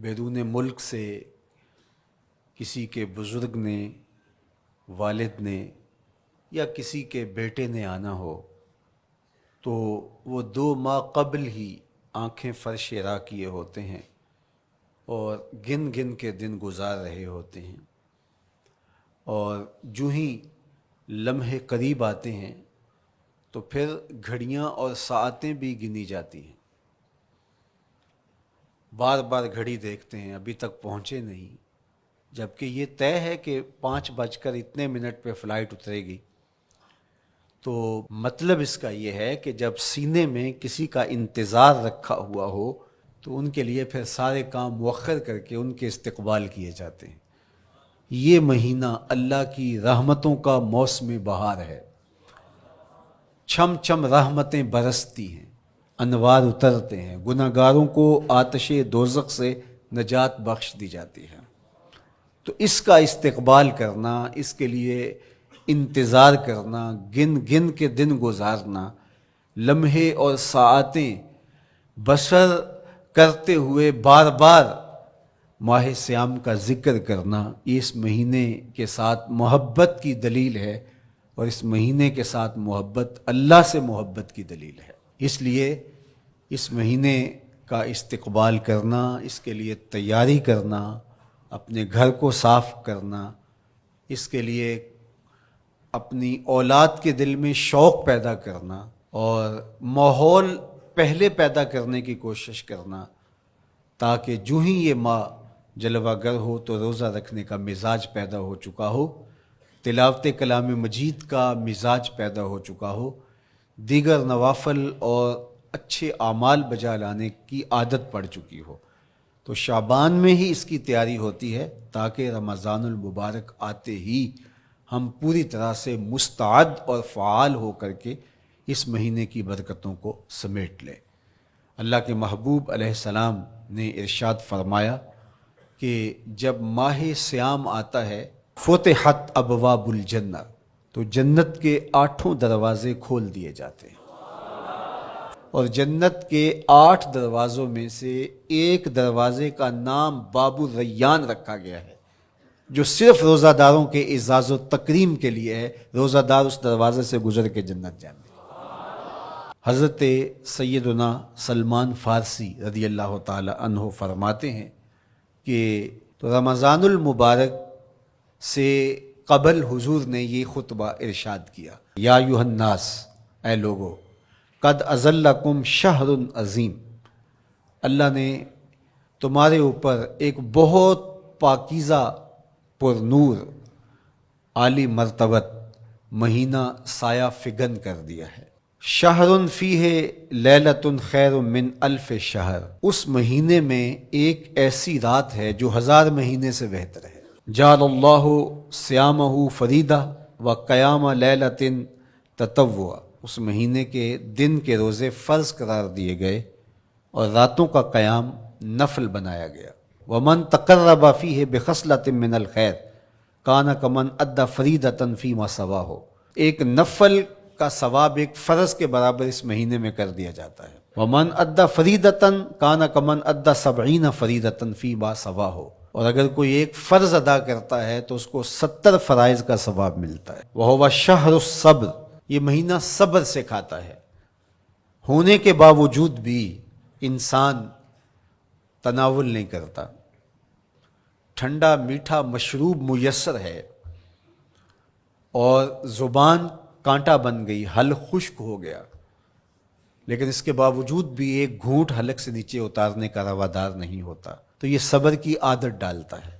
بیرون ملک سے کسی کے بزرگ نے، والد نے یا کسی کے بیٹے نے آنا ہو تو وہ 2 ماہ قبل ہی آنکھیں فرش راہ کیے ہوتے ہیں اور گن گن کے دن گزار رہے ہوتے ہیں، اور جو ہی لمحے قریب آتے ہیں تو پھر گھڑیاں اور ساعتیں بھی گنی جاتی ہیں۔ بار بار گھڑی دیکھتے ہیں، ابھی تک پہنچے نہیں، جبکہ یہ طے ہے کہ 5:02 پہ فلائٹ اترے گی۔ تو مطلب اس کا یہ ہے کہ جب سینے میں کسی کا انتظار رکھا ہوا ہو تو ان کے لیے پھر سارے کام مؤخر کر کے ان کے استقبال کیے جاتے ہیں۔ یہ مہینہ اللہ کی رحمتوں کا موسم بہار ہے، چھم چھم رحمتیں برستی ہیں، انوار اترتے ہیں، گناہگاروں کو آتش دوزخ سے نجات بخش دی جاتی ہے۔ تو اس کا استقبال کرنا، اس کے لیے انتظار کرنا، گن گن کے دن گزارنا، لمحے اور ساعتیں بسر کرتے ہوئے بار بار ماہ سیام کا ذکر کرنا، یہ اس مہینے کے ساتھ محبت کی دلیل ہے، اور اس مہینے کے ساتھ محبت اللہ سے محبت کی دلیل ہے۔ اس لیے اس مہینے کا استقبال کرنا، اس کے لیے تیاری کرنا، اپنے گھر کو صاف کرنا، اس کے لیے اپنی اولاد کے دل میں شوق پیدا کرنا اور ماحول پہلے پیدا کرنے کی کوشش کرنا، تاکہ جو ہی یہ ماہ جلوہ گر ہو تو روزہ رکھنے کا مزاج پیدا ہو چکا ہو، تلاوت کلام مجید کا مزاج پیدا ہو چکا ہو، دیگر نوافل اور اچھے اعمال بجا لانے کی عادت پڑ چکی ہو۔ تو شعبان میں ہی اس کی تیاری ہوتی ہے تاکہ رمضان المبارک آتے ہی ہم پوری طرح سے مستعد اور فعال ہو کر کے اس مہینے کی برکتوں کو سمیٹ لیں۔ اللہ کے محبوب علیہ السلام نے ارشاد فرمایا کہ جب ماہ سیام آتا ہے فتحت ابواب الجنہ، تو جنت کے 8 دروازے کھول دیے جاتے ہیں، اور جنت کے 8 دروازوں میں سے ایک دروازے کا نام باب الریان رکھا گیا ہے، جو صرف روزہ داروں کے اعزاز و تکریم کے لیے ہے۔ روزہ دار اس دروازے سے گزر کے جنت جائیں گے۔ حضرت سیدنا سلمان فارسی رضی اللہ تعالی عنہ فرماتے ہیں کہ تو رمضان المبارک سے قبل حضور نے یہ خطبہ ارشاد کیا، یا ایھا الناس، اے لوگو، قد اظلکم شہر عظیم، اللہ نے تمہارے اوپر ایک بہت پاکیزہ، پر نور، عالی مرتبت مہینہ سایہ فگن کر دیا ہے۔ شہر فیہ لیلۃ خیر من الف شہر، اس مہینے میں ایک ایسی رات ہے جو 1000 مہینے سے بہتر ہے۔ جعل اللہ صیامہ فریدہ و قیام لیلۃ تطوع، اس مہینے کے دن کے روزے فرض قرار دیے گئے اور راتوں کا قیام نفل بنایا گیا۔ ومن تقرب فیہ بخصلۃ من الخیر کان کمن ادی فریدۃ فیما سواہ، ایک نفل کا ثواب ایک فرض کے برابر اس مہینے میں کر دیا جاتا ہے۔ ومن ادی فریدۃ کان کمن ادی 70 فریدۃ فیما سواہ، اور اگر کوئی ایک فرض ادا کرتا ہے تو اس کو 70 فرائض کا ثواب ملتا ہے۔ وہو شہر الصبر، یہ مہینہ صبر سے کھاتا ہے، ہونے کے باوجود بھی انسان تناول نہیں کرتا۔ ٹھنڈا میٹھا مشروب میسر ہے اور زبان کانٹا بن گئی، حلق خشک ہو گیا، لیکن اس کے باوجود بھی ایک گھونٹ حلق سے نیچے اتارنے کا روادار نہیں ہوتا، تو یہ صبر کی عادت ڈالتا ہے۔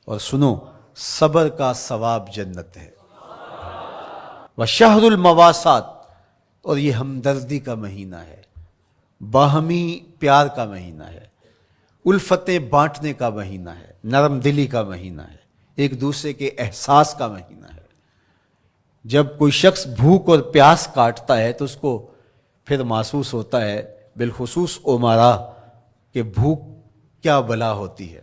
اور سنو، صبر کا ثواب جنت ہے۔ وشہر المواسات، اور یہ ہمدردی کا مہینہ ہے، باہمی پیار کا مہینہ ہے، الفتیں بانٹنے کا مہینہ ہے، نرم دلی کا مہینہ ہے، ایک دوسرے کے احساس کا مہینہ ہے۔ جب کوئی شخص بھوک اور پیاس کاٹتا ہے تو اس کو پھر محسوس ہوتا ہے، بالخصوص امراء، کہ بھوک کیا بلا ہوتی ہے،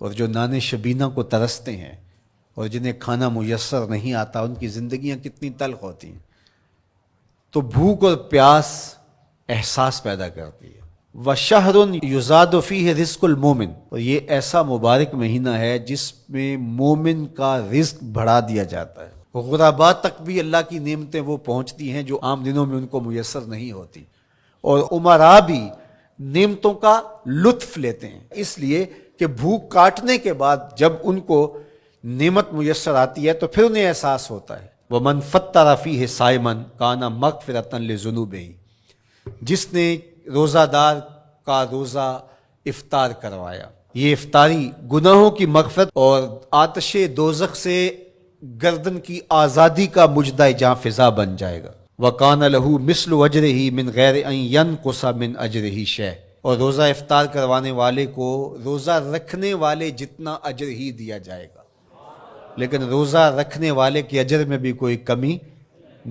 اور جو نان شبینہ کو ترستے ہیں اور جنہیں کھانا میسر نہیں آتا ان کی زندگیاں کتنی تلخ ہوتی ہیں۔ تو بھوک اور پیاس احساس پیدا کرتی ہے۔ وَشَهْرٌ يُزَادُ فِيهِ رِزْقُ الْمُؤْمِنِ، اور یہ ایسا مبارک مہینہ ہے جس میں مومن کا رزق بڑھا دیا جاتا ہے، غرباء تک بھی اللہ کی نعمتیں وہ پہنچتی ہیں جو عام دنوں میں ان کو میسر نہیں ہوتی، اور امراء بھی نعمتوں کا لطف لیتے ہیں، اس لیے کہ بھوک کاٹنے کے بعد جب ان کو نعمت میسر آتی ہے تو پھر انہیں احساس ہوتا ہے۔ وَمَنْ فَطَّرَ فِيهِ صَائِمًا كَانَ مَغْفِرَةً لِذُنُوبِهِ، جس نے روزہ دار کا روزہ افطار کروایا، یہ افطاری گناہوں کی مغفرت اور آتش دوزخ سے گردن کی آزادی کا مجدہ جاں فضا بن جائے گا۔ وَقَانَ لَهُ مِثْلُ أَجْرِهِ مِنْ غَيْرِ أَنْ يَنْقُصَ مِنْ أَجْرِهِ شَيْءٌ، اور روزہ افطار کروانے والے کو روزہ رکھنے والے جتنا اجر ہی دیا جائے گا، لیکن روزہ رکھنے والے کے اجر میں بھی کوئی کمی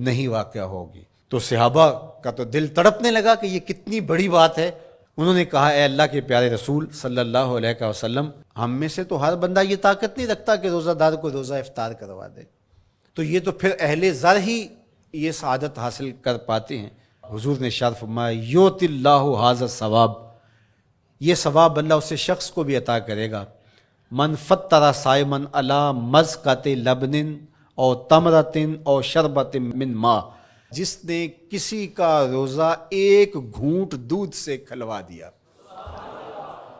نہیں واقع ہوگی۔ تو صحابہ کا تو دل تڑپنے لگا کہ یہ کتنی بڑی بات ہے۔ انہوں نے کہا اے اللہ کے پیارے رسول صلی اللہ علیہ وسلم، ہم میں سے تو ہر بندہ یہ طاقت نہیں رکھتا کہ روزہ دار کو روزہ افطار کروا دے، تو یہ تو پھر اہل زر ہی یہ سعادت حاصل کر پاتے ہیں۔ حضور نے ارشاد فرمایا یؤتی اللہ ھذا الثواب، یہ ثواب اللہ اسے شخص کو بھی عطا کرے گا۔ من فطر صائما علی مزقۃ لبن او تمرۃ او شربۃ من ماء، جس نے کسی کا روزہ ایک گھونٹ دودھ سے کھلوا دیا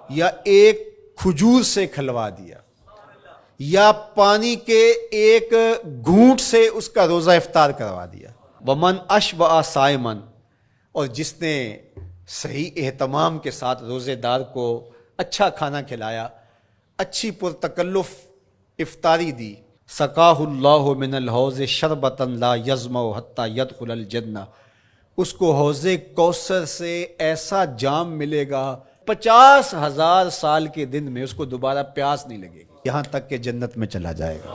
یا ایک کھجور سے کھلوا دیا یا پانی کے ایک گھونٹ سے اس کا روزہ افطار کروا دیا۔ ومن اشبع صائما، اور جس نے صحیح اہتمام کے ساتھ روزے دار کو اچھا کھانا کھلایا، اچھی پرتکلف افطاری دی، سقاہ اللہ من الحوض شربۃ لا یظمأ حتی یدخل الجنہ، اس کو حوض کوثر سے ایسا جام ملے گا 50,000 سال کے دن میں اس کو دوبارہ پیاس نہیں لگے گی، یہاں تک کہ جنت میں چلا جائے گا۔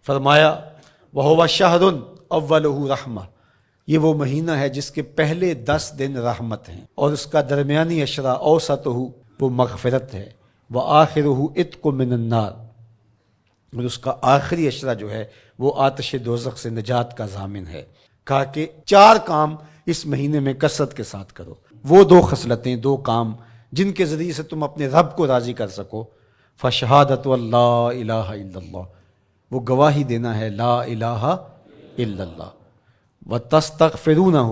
فرمایا وَهُوَ شَهْرٌ أَوَّلُهُ رَحْمَةٌ، یہ وہ مہینہ ہے جس کے پہلے 10 دن رحمت ہیں، اور اس کا درمیانی عشرہ اوسطہ وہ مغفرت ہے، وآخرہ عتق من النار، اور اس کا آخری عشرہ جو ہے وہ آتش دوزخ سے نجات کا ضامن ہے۔ کہا کہ 4 کام اس مہینے میں کثرت کے ساتھ کرو، وہ 2 خصلتیں، 2 کام جن کے ذریعے سے تم اپنے رب کو راضی کر سکو۔ فشہادۃ اللہ الہ الا اللہ، وہ گواہی دینا ہے لا الہ الا اللہ، وتستغفرونہ،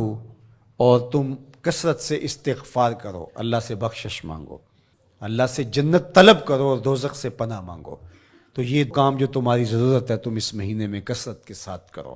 اور تم کثرت سے استغفار کرو، اللہ سے بخشش مانگو، اللہ سے جنت طلب کرو اور دوزخ سے پناہ مانگو۔ تو یہ کام جو تمہاری ضرورت ہے تم اس مہینے میں کثرت کے ساتھ کرو۔